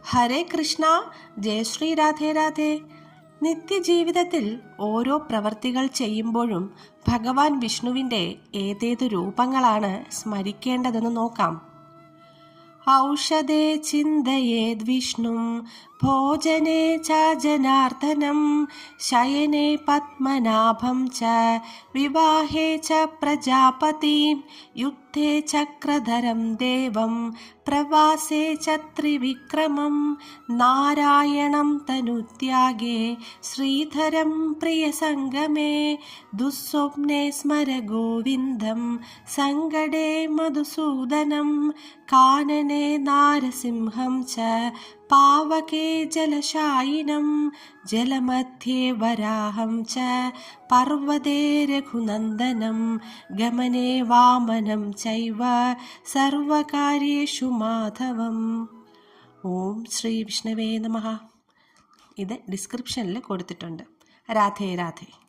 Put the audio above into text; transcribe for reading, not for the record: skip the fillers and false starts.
ഹരേ കൃഷ്ണ. ജയശ്രീ രാധേ രാധേ. നിത്യജീവിതത്തിൽ ഓരോ പ്രവൃത്തികൾ ചെയ്യുമ്പോഴും ഭഗവാൻ വിഷ്ണുവിൻ്റെ ഏതേതു രൂപങ്ങളാണ് സ്മരിക്കേണ്ടതെന്ന് നോക്കാം. ഔഷധേ ചിന്തയേദ് വിഷ്ണും ഭോജനേ ച ജനാർദ്ദനം ശയനേ പത്മനാഭം ച വിവാഹേ ച പ്രജാപതിം യുദ്ധേ ചക്രധരം ദേവം പ്രവാസേ ച ത്രിവിക്രമം നാരായണം തനുത്യാഗേ ശ്രീധരം പ്രിയസംഗമേ ദുസ്വപ്നെ സ്മര ഗോവിന്ദം സങ്കടേ മധുസൂദനം കാനനെ നാരസിംഹം ച പാവകേ ജലശായിനം ജലമധ്യേ വരാഹം ച പർവ്വതേ രഘുനന്ദനം ഗമനേ വാമനം ചൈവ സർവകാര്യേഷു മാധവം. ഓം ശ്രീ വിഷ്ണവേ നമഃ. ഇത് ഡിസ്ക്രിപ്ഷനിൽ കൊടുത്തിട്ടുണ്ട്. രാധേ രാധേ.